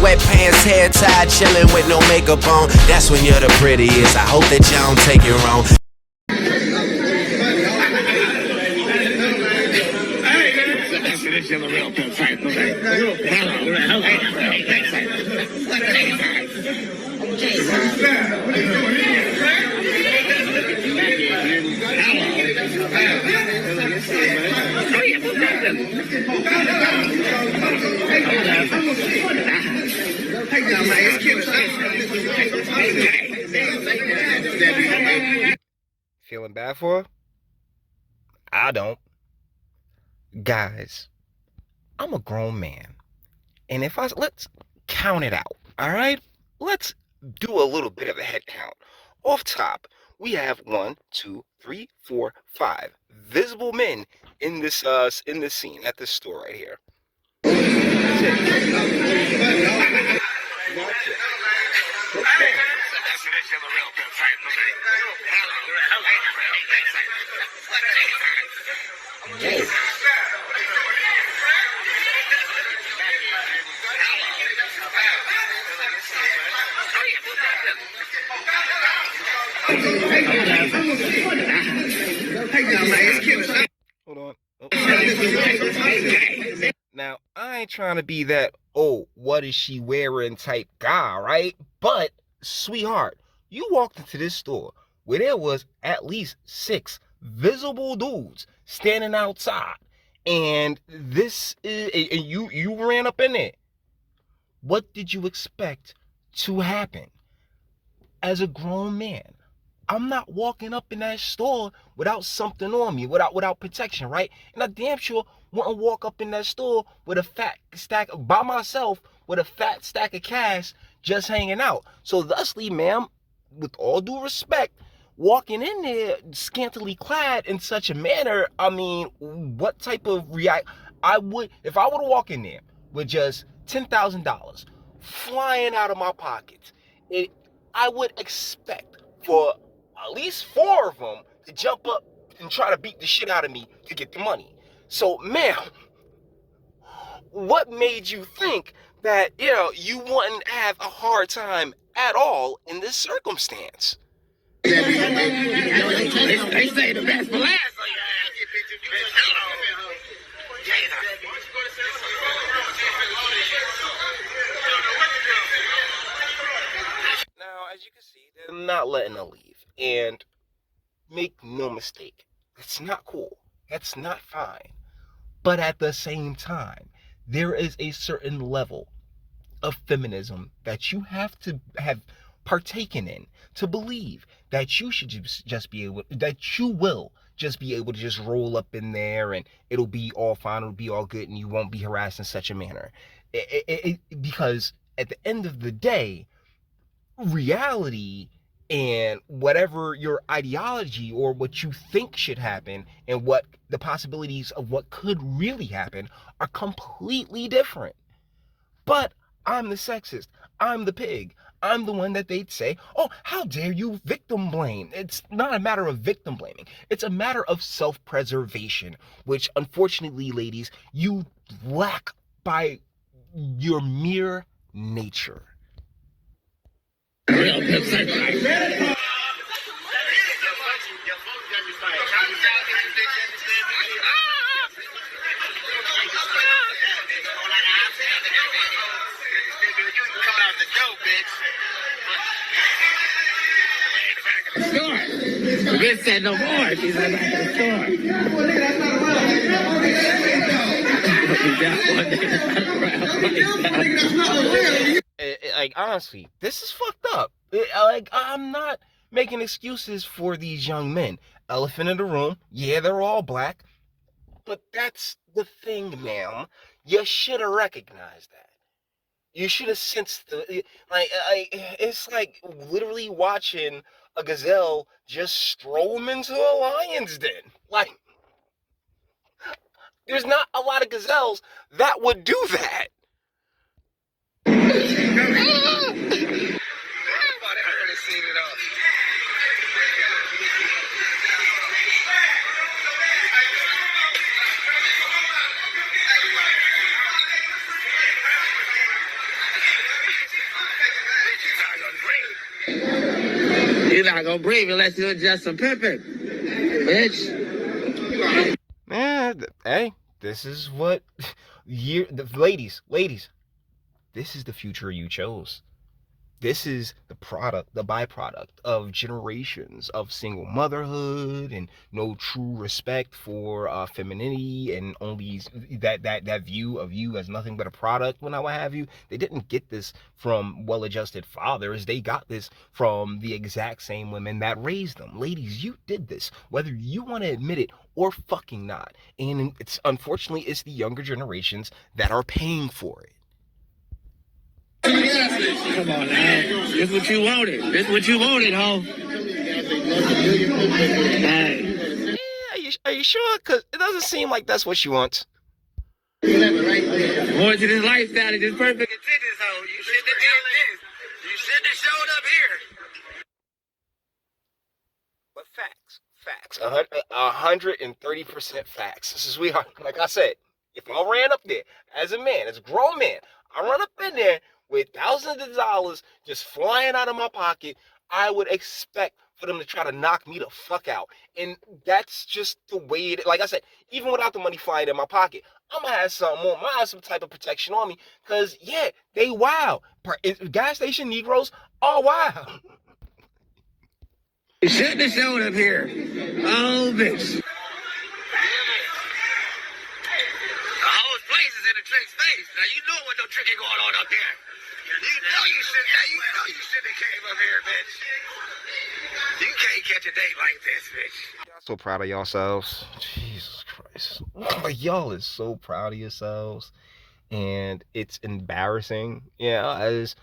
sweatpants, hair tied, chilling with no makeup on. That's when you're the prettiest. I hope that y'all don't take it wrong. Feeling bad for her? I don't. Guys, I'm a grown man. And let's count it out, all right? Let's do a little bit of a head count. Off top, we have 1, 2, 3, 4, 5 visible men in this scene at this store right here. That's it. Hold on. Now, I ain't trying to be that, oh, what is she wearing type guy, right? But, sweetheart, you walked into this store where there was at least 6 visible dudes standing outside. And you ran up in there. What did you expect to happen? As a grown man, I'm not walking up in that store without something on me, without protection, right? And I damn sure wouldn't walk up in that store with a fat stack by myself with a fat stack of cash just hanging out. So thusly, ma'am, with all due respect, walking in there scantily clad in such a manner, I mean, what type of if I were to walk in there with just $10,000 flying out of my pockets, I would expect for at least 4 of them to jump up and try to beat the shit out of me to get the money. So, ma'am, what made you think that, you wouldn't have a hard time at all in this circumstance? They say the best for last. Now, as you can see, they're not letting her leave. And make no mistake, that's not cool. That's not fine. But at the same time, there is a certain level of feminism that you have to have partaken in to believe that you should just be able, that you will just be able to just roll up in there and it'll be all fine, it'll be all good, and you won't be harassed in such a manner. Because at the end of the day, reality and whatever your ideology or what you think should happen and what the possibilities of what could really happen are completely different. But I'm the sexist. I'm the pig. I'm the one that they'd say, oh, how dare you victim blame? It's not a matter of victim blaming. It's a matter of self-preservation, which unfortunately, ladies, you lack by your mere nature. Bitch said no more. She said back to the store. Like, honestly, this is fucked up. I'm not making excuses for these young men. Elephant in the room. Yeah, they're all black. But that's the thing, ma'am. You should have recognized that. You should have sensed it's like literally watching a gazelle just stroll into a lion's den. Like, there's not a lot of gazelles that would do that. You're not gonna breathe unless you adjust some pimping, bitch. Man, hey, this is what ladies, this is the future you chose. This is the byproduct of generations of single motherhood and no true respect for femininity, and only that view of you as nothing but a product, when I what have you. They didn't get this from well-adjusted fathers. They got this from the exact same women that raised them. Ladies, you did this, whether you want to admit it or fucking not. And it's unfortunately it's the younger generations that are paying for it. Come on now. This what you wanted. This what you wanted, ho. Hey. Yeah, are you sure? Because it doesn't seem like that's what she wants. More to this lifestyle and this perfect attention, ho. You shouldn't have done this. You shouldn't have showed up here. But facts. 130% facts. This is sweetheart. Like I said, if I ran up there as a man, as a grown man, I run up in there with thousands of dollars just flying out of my pocket, I would expect for them to try to knock me the fuck out. And that's just the way it, like I said, even without the money flying in my pocket, I'm gonna have something on. I'm gonna have some type of protection on me. Cause yeah, they wild. Gas station Negroes are wild. You shouldn't have showed up here. Oh, bitch. The whole place is in the trick's face. Now you know what no tricking going on up here. You know you shouldn't have came up here, bitch. You can't catch a date like this, bitch. Y'all so proud of yourselves. Jesus Christ. Y'all is so proud of yourselves. And it's embarrassing. Yeah, as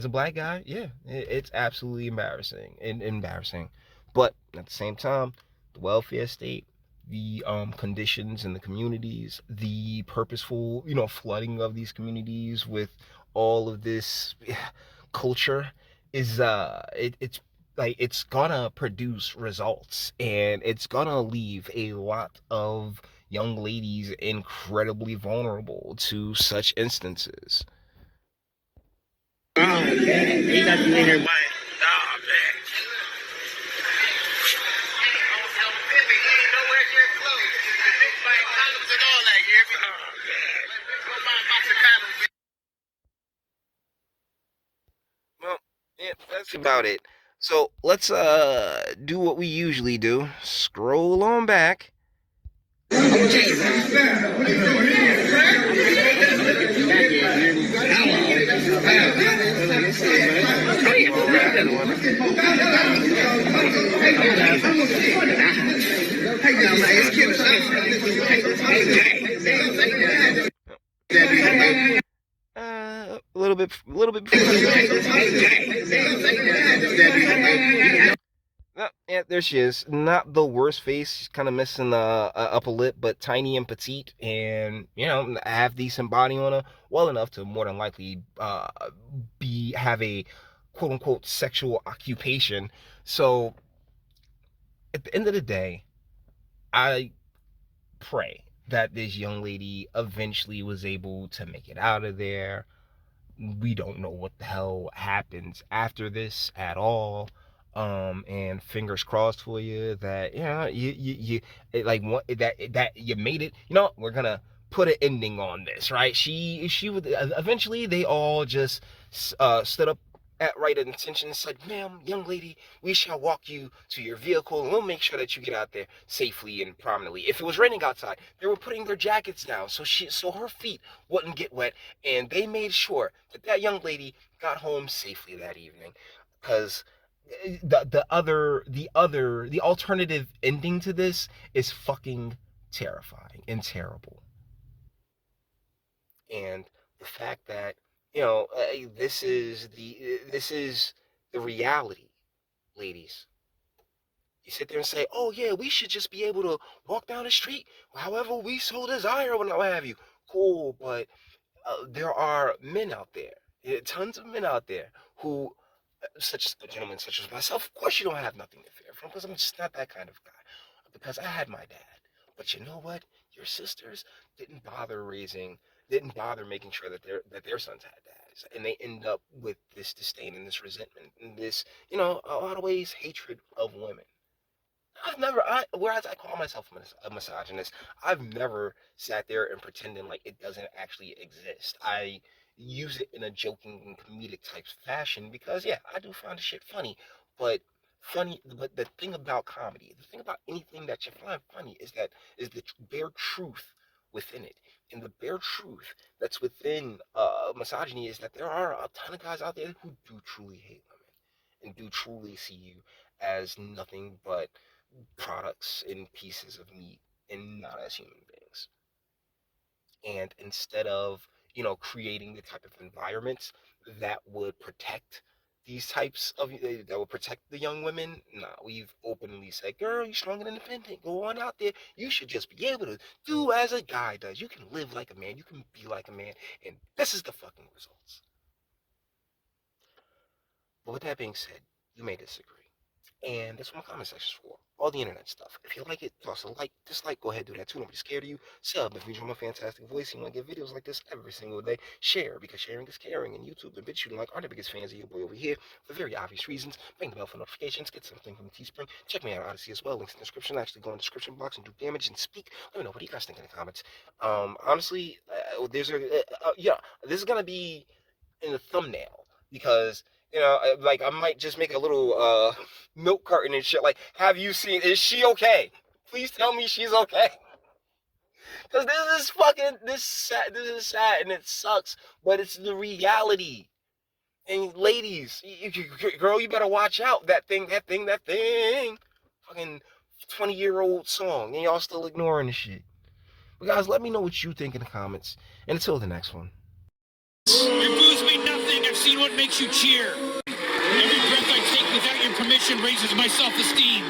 a black guy, yeah, it's absolutely embarrassing. But at the same time, the welfare state, the conditions in the communities, the purposeful, flooding of these communities with all of this culture is it's gonna produce results, and it's gonna leave a lot of young ladies incredibly vulnerable to such instances. Oh, man. He got you in here, man. Oh, man. Well, yeah, that's about it. So let's do what we usually do. Scroll on back. A little bit. Yeah, there she is. Not the worst face. She's kind of missing the upper lip, but tiny and petite, and half decent body on her. Well enough to more than likely have a quote unquote sexual occupation. So at the end of the day, I pray that this young lady eventually was able to make it out of there. We don't know what the hell happens after this at all. And fingers crossed for you that you that you made it. We're gonna put an ending on this, right? She would eventually. They all just stood up at right intention and said, "Ma'am, young lady, we shall walk you to your vehicle, and we'll make sure that you get out there safely and prominently." If it was raining outside, they were putting their jackets down so her feet wouldn't get wet, and they made sure that young lady got home safely that evening. Because the alternative ending to this is fucking terrifying and terrible. And the fact that this is the reality, ladies. You sit there and say, "Oh yeah, we should just be able to walk down the street however we so desire," when I have you. Cool, but there are men out there, tons of men out there who, such a gentleman such as myself, of course you don't have nothing to fear from, because I'm just not that kind of guy. Because I had my dad. But you know what? Your sisters didn't bother making sure that their sons had dads. guys, and they end up with this disdain and this resentment and this, you know, a lot of ways hatred of women. Whereas I call myself a misogynist, I've never sat there and pretending like it doesn't actually exist. I use it in a joking and comedic type fashion because, yeah, I do find the shit funny. But but the thing about comedy, the thing about anything that you find funny is the bare truth within it. And the bare truth that's within misogyny is that there are a ton of guys out there who do truly hate women and do truly see you as nothing but products and pieces of meat and not as human beings. And instead of, you know, creating the type of environments that would protect these types of, that would protect the young women, nah, we've openly said, girl, you're strong and independent. Go on out there. You should just be able to do as a guy does. You can live like a man. You can be like a man. And this is the fucking results. But with that being said, you may disagree. And that's what my comment section's for. All the internet stuff. If you like it, toss a like, dislike, go ahead, do that too. Nobody's scared of you. Sub if you enjoy my fantastic voice. You want to get videos like this every single day. Share, because sharing is caring. And YouTube and Bitchute are the biggest fans of your boy over here for very obvious reasons. Ring the bell for notifications. Get something from Teespring. Check me out on Odyssey as well. Links in the description. Actually go in the description box and do damage and speak. Let me know what you guys think in the comments. Honestly, this is gonna be in the thumbnail because, you know, like I might just make a little milk carton and shit. Like, have you seen? Is she okay? Please tell me she's okay. Cause this is sad and it sucks, but it's the reality. And ladies, girl, you better watch out. That thing. Fucking 20-year-old song, and y'all still ignoring the shit. But guys, let me know what you think in the comments. And until the next one. Your booze mean nothing. I've seen what makes you cheer. Every breath I take without your permission raises my self-esteem.